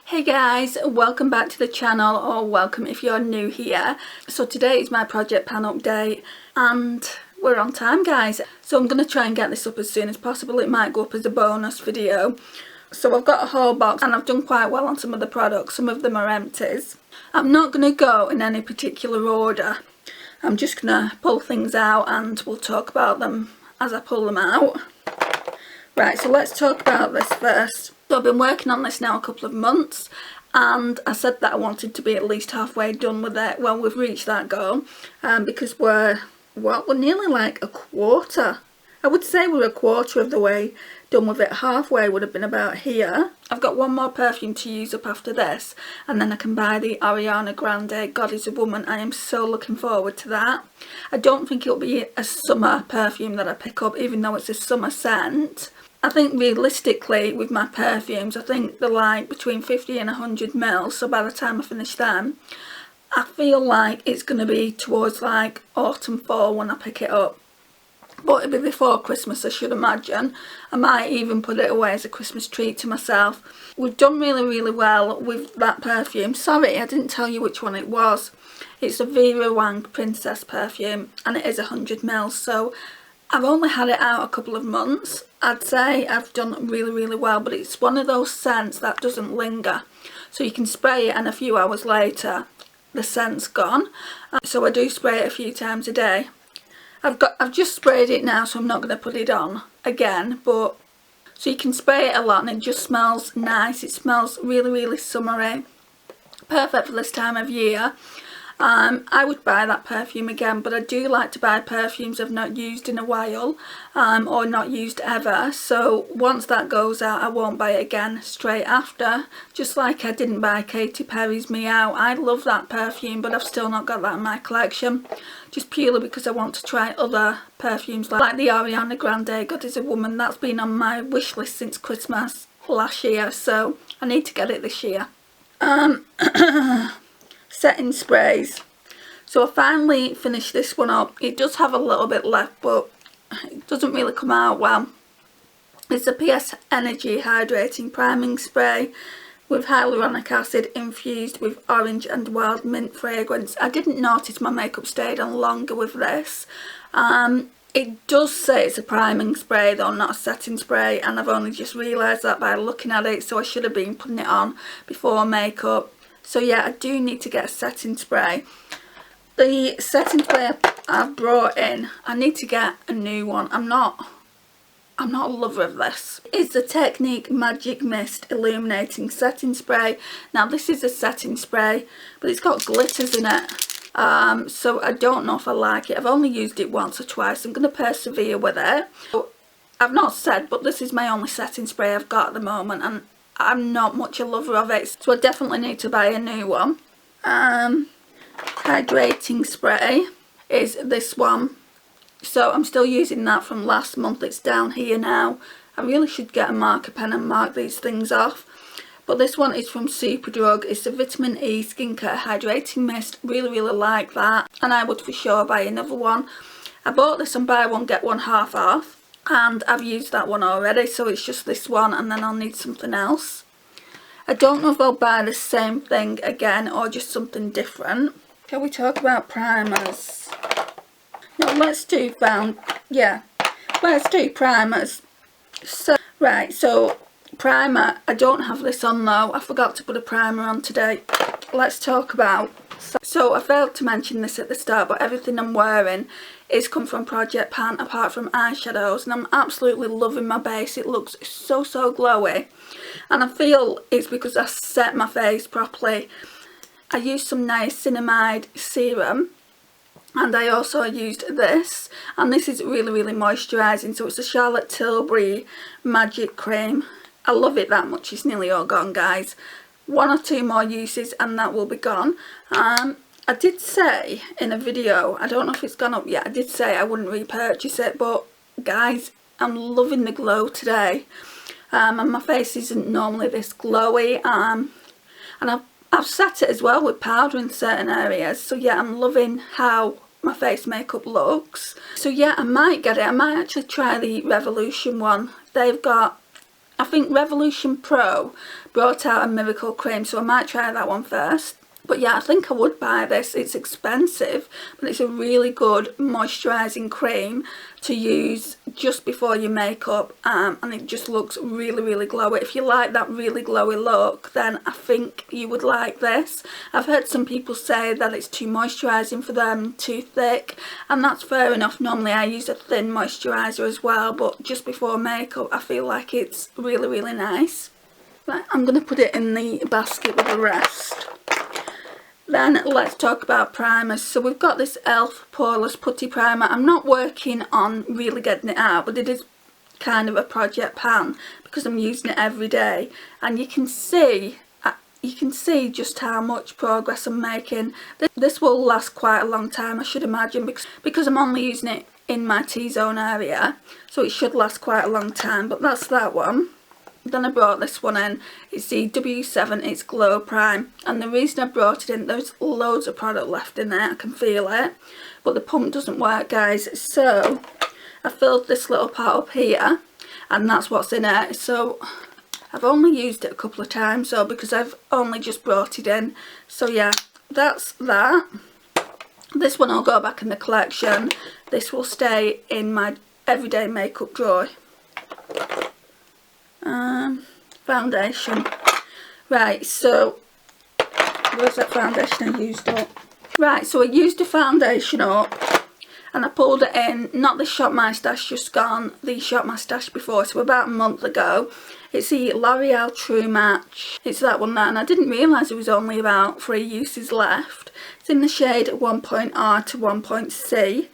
Hey guys, welcome back to the channel, or welcome if you're new here. So today is my project pan update and we're on time, guys. So I'm going to try and get this up as soon as possible. It might go up as a bonus video. So I've got a whole box and I've done quite well on some of the products. Some of them are empties. I'm not going to go in any particular order. I'm just going to pull things out and we'll talk about them as I pull them out. Right, so let's talk about this first. So I've been working on this now a couple of months and I said that I wanted to be at least halfway done with it. Well, we've reached that goal because we're nearly like a quarter. I would say we're a quarter of the way done with it. Halfway would have been about here. I've got one more perfume to use up after this and then I can buy the Ariana Grande God Is a Woman. I am so looking forward to that. I don't think it'll be a summer perfume that I pick up, even though it's a summer scent. I think realistically with my perfumes, I think they're like between 50 and 100 ml, so by the time I finish them, I feel like it's going to be towards like autumn, fall when I pick it up. But it'll be before Christmas, I should imagine. I might even put it away as a Christmas treat to myself. We've done really well with that perfume. Sorry, I didn't tell you which one it was. It's a Vera Wang Princess perfume and it is 100 ml, so I've only had it out a couple of months. I'd say I've done really well, but it's one of those scents that doesn't linger. So you can spray it and a few hours later the scent's gone. So I do spray it a few times a day. I've just sprayed it now, so I'm not going to put it on again, but so you can spray it a lot and it just smells nice. It smells really summery. Perfect for this time of year. I would buy that perfume again, but I do like to buy perfumes I've not used in a while or not used ever. So once that goes out, I won't buy it again straight after. Just like I didn't buy Katy Perry's Meow. I love that perfume, but I've still not got that in my collection. Just purely because I want to try other perfumes like the Ariana Grande God Is a Woman. That's been on my wish list since Christmas last year, so I need to get it this year. Setting sprays. So I finally finished this one up. It does have a little bit left, but it doesn't really come out well. It's a PS Energy Hydrating Priming Spray with hyaluronic acid infused with orange and wild mint fragrance. I didn't notice my makeup stayed on longer with this. It does say it's a priming spray though, not a setting spray, and I've only just realised that by looking at it, so I should have been putting it on before makeup. So yeah, I do need to get a setting spray. The setting spray I've brought in, I need to get a new one. I'm not a lover of this. It's the Technique Magic Mist Illuminating Setting Spray. Now this is a setting spray, but it's got glitters in it. So I don't know if I like it. I've only used it once or twice. I'm going to persevere with it. So I've not said, but this is my only setting spray I've got at the moment, and I'm not much a lover of it, so I definitely need to buy a new one. Hydrating spray is this one. So I'm still using that from last month. It's down here now. I really should get a marker pen and mark these things off. But this one is from Superdrug. It's a Vitamin E Skincare Hydrating Mist. Really like that. And I would for sure buy another one. I bought this on buy one get one half off. And I've used that one already, so it's just this one and then I'll need something else. I don't know if I'll buy the same thing again or just something different. Shall we talk about primers? No, let's do primers. So right, so primer, I don't have this on though. I forgot to put a primer on today. Let's talk about. So I failed to mention this at the start, but everything I'm wearing is come from Project Pan apart from eyeshadows, and I'm absolutely loving my base. It looks so glowy, and I feel it's because I set my face properly. I used some niacinamide serum and I also used this, and this is really moisturising. So it's a Charlotte Tilbury Magic Cream. I love it that much. It's nearly all gone, guys. One or two more uses and that will be gone. I did say in a video, I don't know if it's gone up yet, I did say I wouldn't repurchase it, but guys, I'm loving the glow today. And my face isn't normally this glowy, and I've set it as well with powder in certain areas. So yeah, I'm loving how my face makeup looks. So yeah, I might get it. I might actually try the Revolution one. They've got I think Revolution Pro brought out a miracle cream, so I might try that one first. But yeah, I think I would buy this. It's expensive, but it's a really good moisturising cream to use just before your makeup, and it just looks really, really glowy. If you like that really glowy look, then I think you would like this. I've heard some people say that it's too moisturising for them, too thick, and that's fair enough. Normally I use a thin moisturiser as well, but just before makeup I feel like it's really, really nice. Right, I'm going to put it in the basket with the rest. Then let's talk about primers. So we've got this e.l.f. Poreless Putty Primer. I'm not working on really getting it out, but it is kind of a project pan because I'm using it every day. And you can see just how much progress I'm making. This will last quite a long time, I should imagine, because I'm only using it in my T-zone area. So it should last quite a long time, but that's that one. Then I brought this one in. It's the W7, it's Glow Prime, and the reason I brought it in, there's loads of product left in there, I can feel it, but the pump doesn't work, guys, so I filled this little pot up here and that's what's in it. So I've only used it a couple of times though, because I've only just brought it in. So yeah, that's that. This one will go back in the collection. This will stay in my everyday makeup drawer. Foundation. Right, so where's that foundation I used up? Right, so I used the foundation up and I pulled it in, not the Shop My Stash Just Gone, the Shop My Stash before, so about a month ago. It's the L'Oreal True Match. It's that one there, and I didn't realise there was only about 3 uses left. It's in the shade 1.R to 1.C.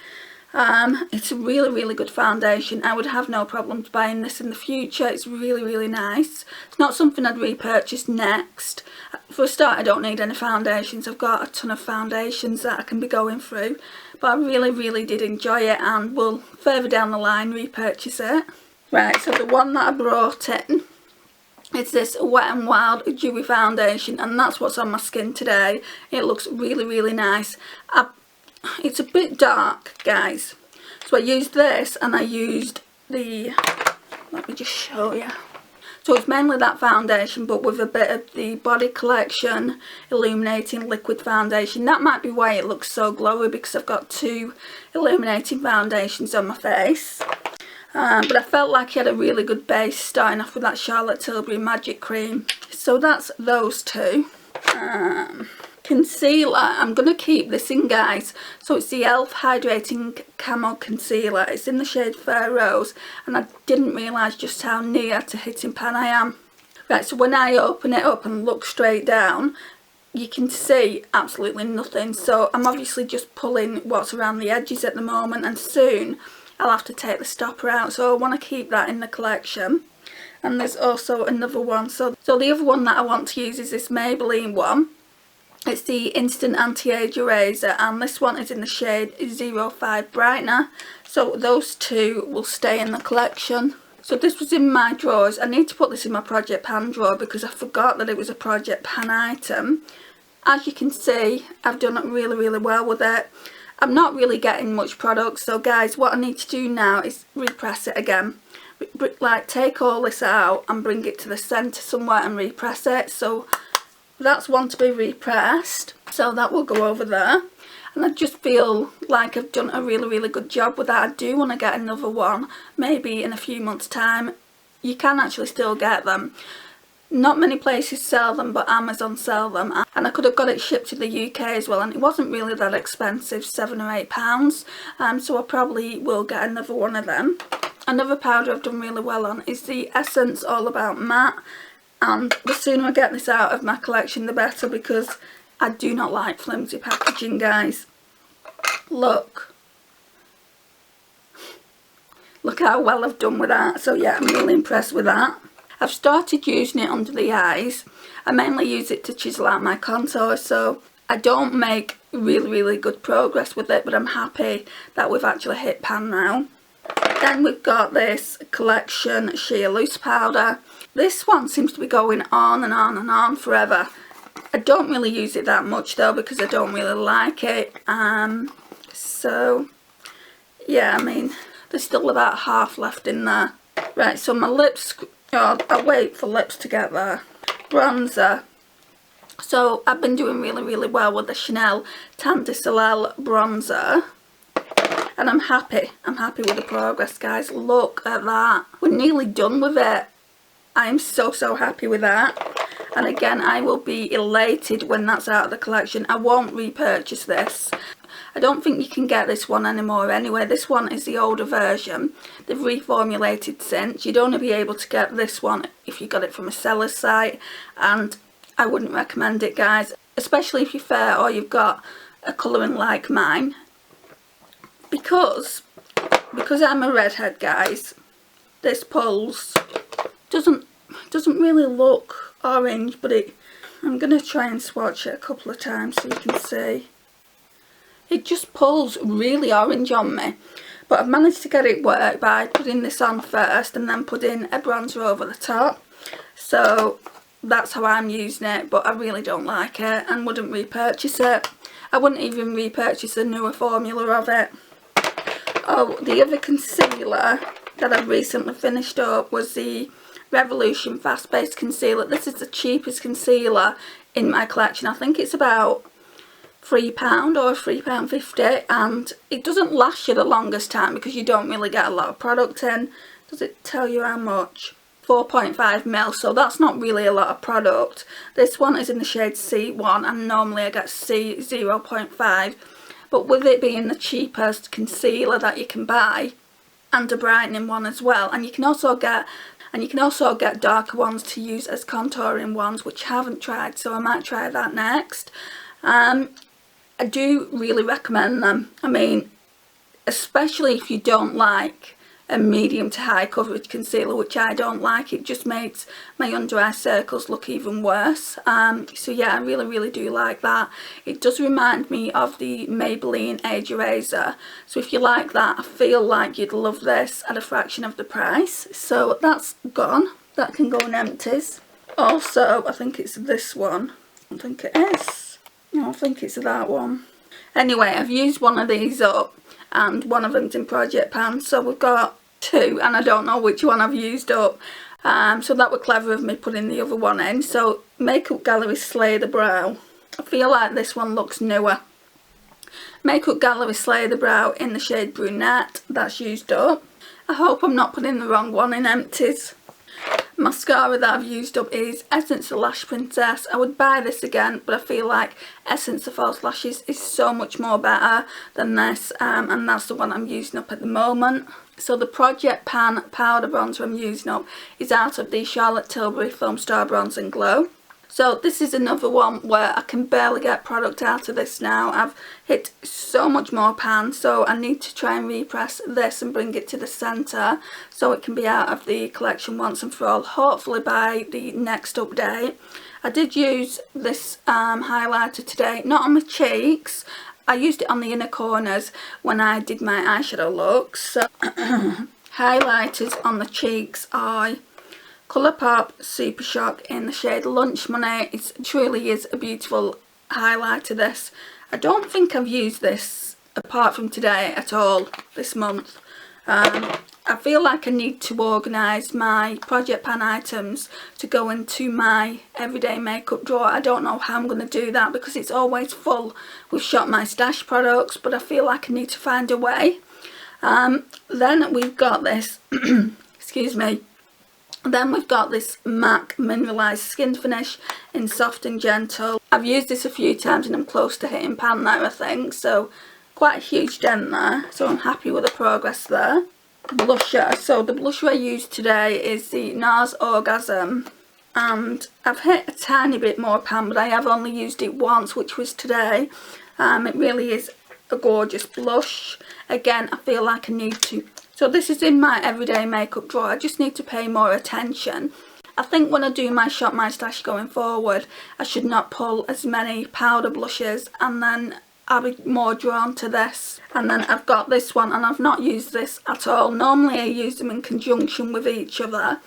It's a really, really good foundation. I would have no problems buying this in the future. It's really, really nice. It's not something I'd repurchase next. For a start, I don't need any foundations. I've got a ton of foundations that I can be going through. But I really, really did enjoy it and will further down the line repurchase it. Right, so the one that I brought in is this Wet n Wild Dewy Foundation, and that's what's on my skin today. It looks really, really nice. It's a bit dark, guys, so I used this and I used the, let me just show you. So it's mainly that foundation, but with a bit of the Body Collection Illuminating Liquid Foundation. That might be why it looks so glowy, because I've got 2 illuminating foundations on my face. But I felt like I had a really good base starting off with that Charlotte Tilbury Magic Cream. So that's those 2. Concealer, I'm going to keep this in, guys. So it's the e.l.f. Hydrating Camo Concealer. It's in the shade Fair Rose, and I didn't realise just how near to hitting pan I am. Right, so when I open it up and look straight down, you can see absolutely nothing. So I'm obviously just pulling what's around the edges at the moment, and soon I'll have to take the stopper out. So I want to keep that in the collection. And there's also another one. So the other one that I want to use is this Maybelline one. It's the Instant Anti-Age Eraser, and this one is in the shade 05 Brightener. So those 2 will stay in the collection. So this was in my drawers. I need to put this in my Project Pan drawer because I forgot that it was a Project Pan item. As you can see, I've done it really, really well with it. I'm not really getting much product, so guys, what I need to do now is repress it again. Like, take all this out and bring it to the centre somewhere and repress it. So that's one to be repressed, so that will go over there. And I just feel like I've done a really, really good job with that. I do want to get another one, maybe in a few months' time. You can actually still get them. Not many places sell them, but Amazon sell them. And I could have got it shipped to the UK as well, and it wasn't really that expensive, £7 or £8. So I probably will get another one of them. Another powder I've done really well on is the Essence All About Matte. And the sooner I get this out of my collection the better, because I do not like flimsy packaging, guys. Look how well I've done with that. So yeah, I'm really impressed with that. I've started using it under the eyes. I mainly use it to chisel out my contour, so I don't make really, really good progress with it, but I'm happy that we've actually hit pan now. Then we've got this Collection Sheer Loose Powder. This one seems to be going on and on and on forever. I don't really use it that much though, because I don't really like it. So yeah, I mean, there's still about half left in there. Right, so my lips Oh, I'll wait for lips to get there. Bronzer. So I've been doing really well with the Chanel Teint de Soleil bronzer. And I'm happy with the progress, guys. Look at that. We're nearly done with it. I am so happy with that. And again, I will be elated when that's out of the collection. I won't repurchase this. I don't think you can get this one anymore anyway. This one is the older version. They've reformulated since. You'd only be able to get this one if you got it from a seller's site. And I wouldn't recommend it, guys. Especially if you're fair or you've got a colouring like mine. Because I'm a redhead, guys, this pulse doesn't really look orange, but I'm going to try and swatch it a couple of times so you can see. It just pulls really orange on me. But I've managed to get it work by putting this on first and then putting a bronzer over the top. So that's how I'm using it, but I really don't like it and wouldn't repurchase it. I wouldn't even repurchase a newer formula of it. Oh, the other concealer that I've recently finished up was the Revolution Fast Base Concealer. This is the cheapest concealer in my collection. I think it's about £3 or £3.50, and it doesn't last you the longest time because you don't really get a lot of product in. Does it tell you how much? 4.5ml, so that's not really a lot of product. This one is in the shade C1 and normally I get C0.5. But with it being the cheapest concealer that you can buy, and a brightening one as well, and you can also get darker ones to use as contouring ones, which I haven't tried, so I might try that next. I do really recommend them. I mean, especially if you don't like a medium to high coverage concealer, which I don't like. It just makes my under eye circles look even worse. So yeah, I really do like that. It does remind me of the Maybelline Age Eraser. So if you like that, I feel like you'd love this at a fraction of the price. So that's gone. That can go in empties. Also, I think it's this one. I don't think it is. No, I think it's that one. Anyway, I've used one of these up, and one of them's in Project Pan, so we've got two, and I don't know which one I've used up. So that was clever of me putting the other one in. So Makeup Gallery Slay the Brow. I feel like this one looks newer. Makeup Gallery Slay the Brow in the shade Brunette. That's used up. I hope I'm not putting the wrong one in empties. Mascara that I've used up is Essence the Lash Princess. I would buy this again, but I feel like Essence the False Lashes is so much more better than this, and that's the one I'm using up at the moment. So the Project Pan powder bronzer I'm using up is out of the Charlotte Tilbury Film Star Bronze and Glow. So this is another one where I can barely get product out of this now. I've hit so much more pan, so I need to try and repress this and bring it to the centre so it can be out of the collection once and for all, hopefully by the next update. I did use this highlighter today, not on my cheeks. I used it on the inner corners when I did my eyeshadow looks. So highlighters on the cheeks are Colourpop Super Shock in the shade Lunch Money. It truly is a beautiful highlighter, this. I don't think I've used this apart from today at all this month. I feel like I need to organise my Project Pan items to go into my everyday makeup drawer. I don't know how I'm going to do that because it's always full with Shop My Stash products, but I feel like I need to find a way. Then we've got this, excuse me. Then we've got this MAC Mineralised Skin Finish in Soft and Gentle. I've used this a few times and I'm close to hitting pan there, I think. So quite a huge dent there. So I'm happy with the progress there. Blusher. So the blusher I used today is the NARS Orgasm. And I've hit a tiny bit more pan, but I have only used it once, which was today. It really is a gorgeous blush. Again, I feel like I need to... So this is in my everyday makeup drawer. I just need to pay more attention. I think when I do my Shop My Stash going forward, I should not pull as many powder blushes, and then I'll be more drawn to this. And then I've got this one, and I've not used this at all. Normally I use them in conjunction with each other.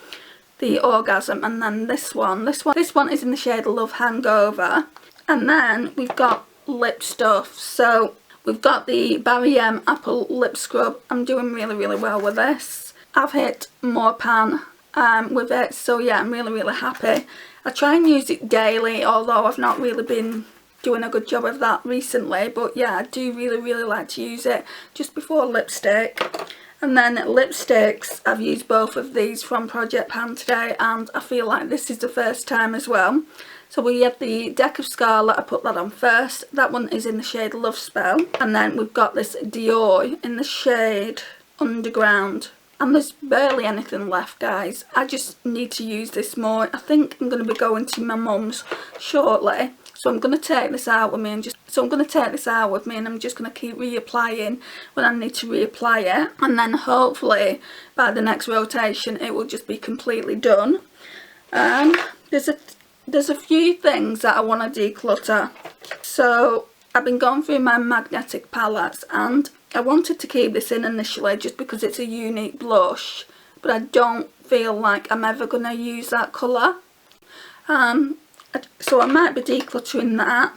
The Orgasm, and then this one. This one is in the shade Love Hangover. And then we've got lip stuff. So we've got the Barry M Apple Lip Scrub. I'm doing really well with this. I've hit more pan with it. So yeah, I'm really happy. I try and use it daily, although I've not really been doing a good job of that recently. But yeah, I do really like to use it just before lipstick. And then lipsticks, I've used both of these from Project Pan today, and I feel like this is the first time as well. So we have the Deck of Scarlet, I put that on first. That one is in the shade Love Spell. And then we've got this Dior in the shade Underground. And there's barely anything left, guys. I just need to use this more. I think I'm going to be going to my mum's shortly. So I'm going to take this out with me and I'm just going to keep reapplying when I need to reapply it. And then hopefully by the next rotation it will just be completely done. There's a few things that I want to declutter. So I've been going through my magnetic palettes, and I wanted to keep this in initially just because it's a unique blush, but I don't feel like I'm ever going to use that colour. So I might be decluttering that.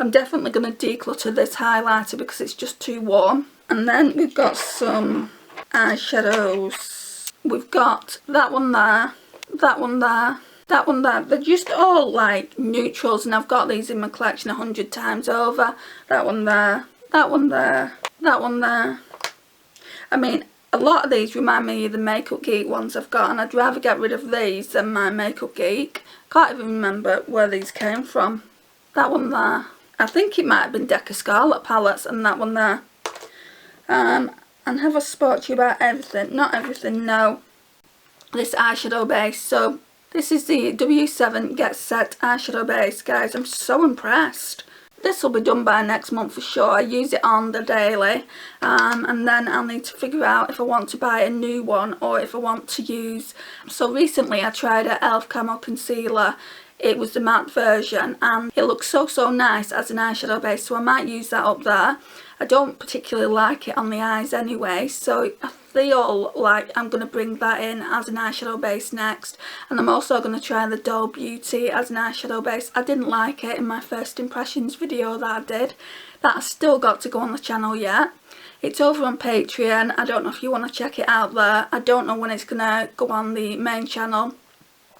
I'm definitely going to declutter this highlighter because it's just too warm. And then we've got some eyeshadows. We've got that one there, that one there, that one there. They're just all like neutrals, and I've got these in my collection 100 times over. That one there, that one there, that one there. I mean, a lot of these remind me of the Makeup Geek ones I've got, and I'd rather get rid of these than my Makeup Geek. Can't even remember where these came from. That one there. I think it might have been Deck of Scarlet palettes, and that one there. And have I spoke to you about everything? Not everything, no. This eyeshadow base. So this is the W7 Get Set eyeshadow base, guys. I'm so impressed. This will be done by next month for sure. I use it on the daily, and then I'll need to figure out if I want to buy a new one or if I want to use. So recently I tried an e.l.f. Camo Concealer. It was the matte version, and it looks so nice as an eyeshadow base, so I might use that up there. I don't particularly like it on the eyes anyway, so I feel like I'm going to bring that in as an eyeshadow base next. And I'm also going to try the Doll Beauty as an eyeshadow base. I didn't like it in my first impressions video that I did. That's still got to go on the channel yet. It's over on Patreon. I don't know if you want to check it out there. I don't know when it's going to go on the main channel,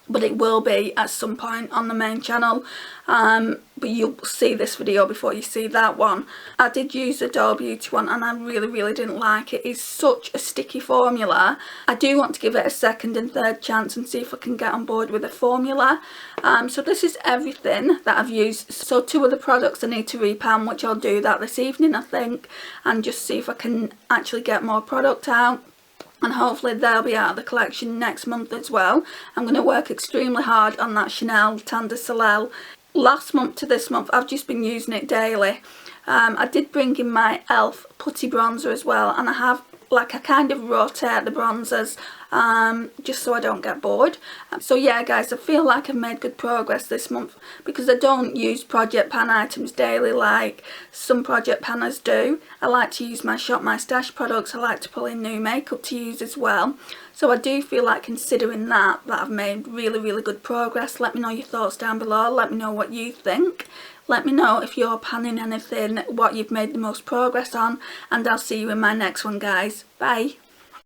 but it will be at some point on the main channel. But you'll see this video before you see that one. I did use the Doll Beauty one, and I really didn't like it. It's such a sticky formula. I do want to give it a second and third chance and see if I can get on board with the formula. So this is everything that I've used. So 2 of the products I need to repan, which I'll do that this evening I think, and just see if I can actually get more product out. And hopefully they'll be out of the collection next month as well. I'm going to work extremely hard on that Chanel Tan de Soleil. Last month to this month I've just been using it daily. I did bring in my e.l.f. putty bronzer as well, and I kind of rotate the bronzers just so I don't get bored. So yeah guys, I feel like I've made good progress this month because I don't use Project Pan items daily like some Project Panners do. I like to use my Shop My Stash products. I like to pull in new makeup to use as well. So I do feel like, considering that I've made really good progress. Let me know your thoughts down below. Let me know what you think. Let me know if you're panning anything, what you've made the most progress on, and I'll see you in my next one guys. Bye.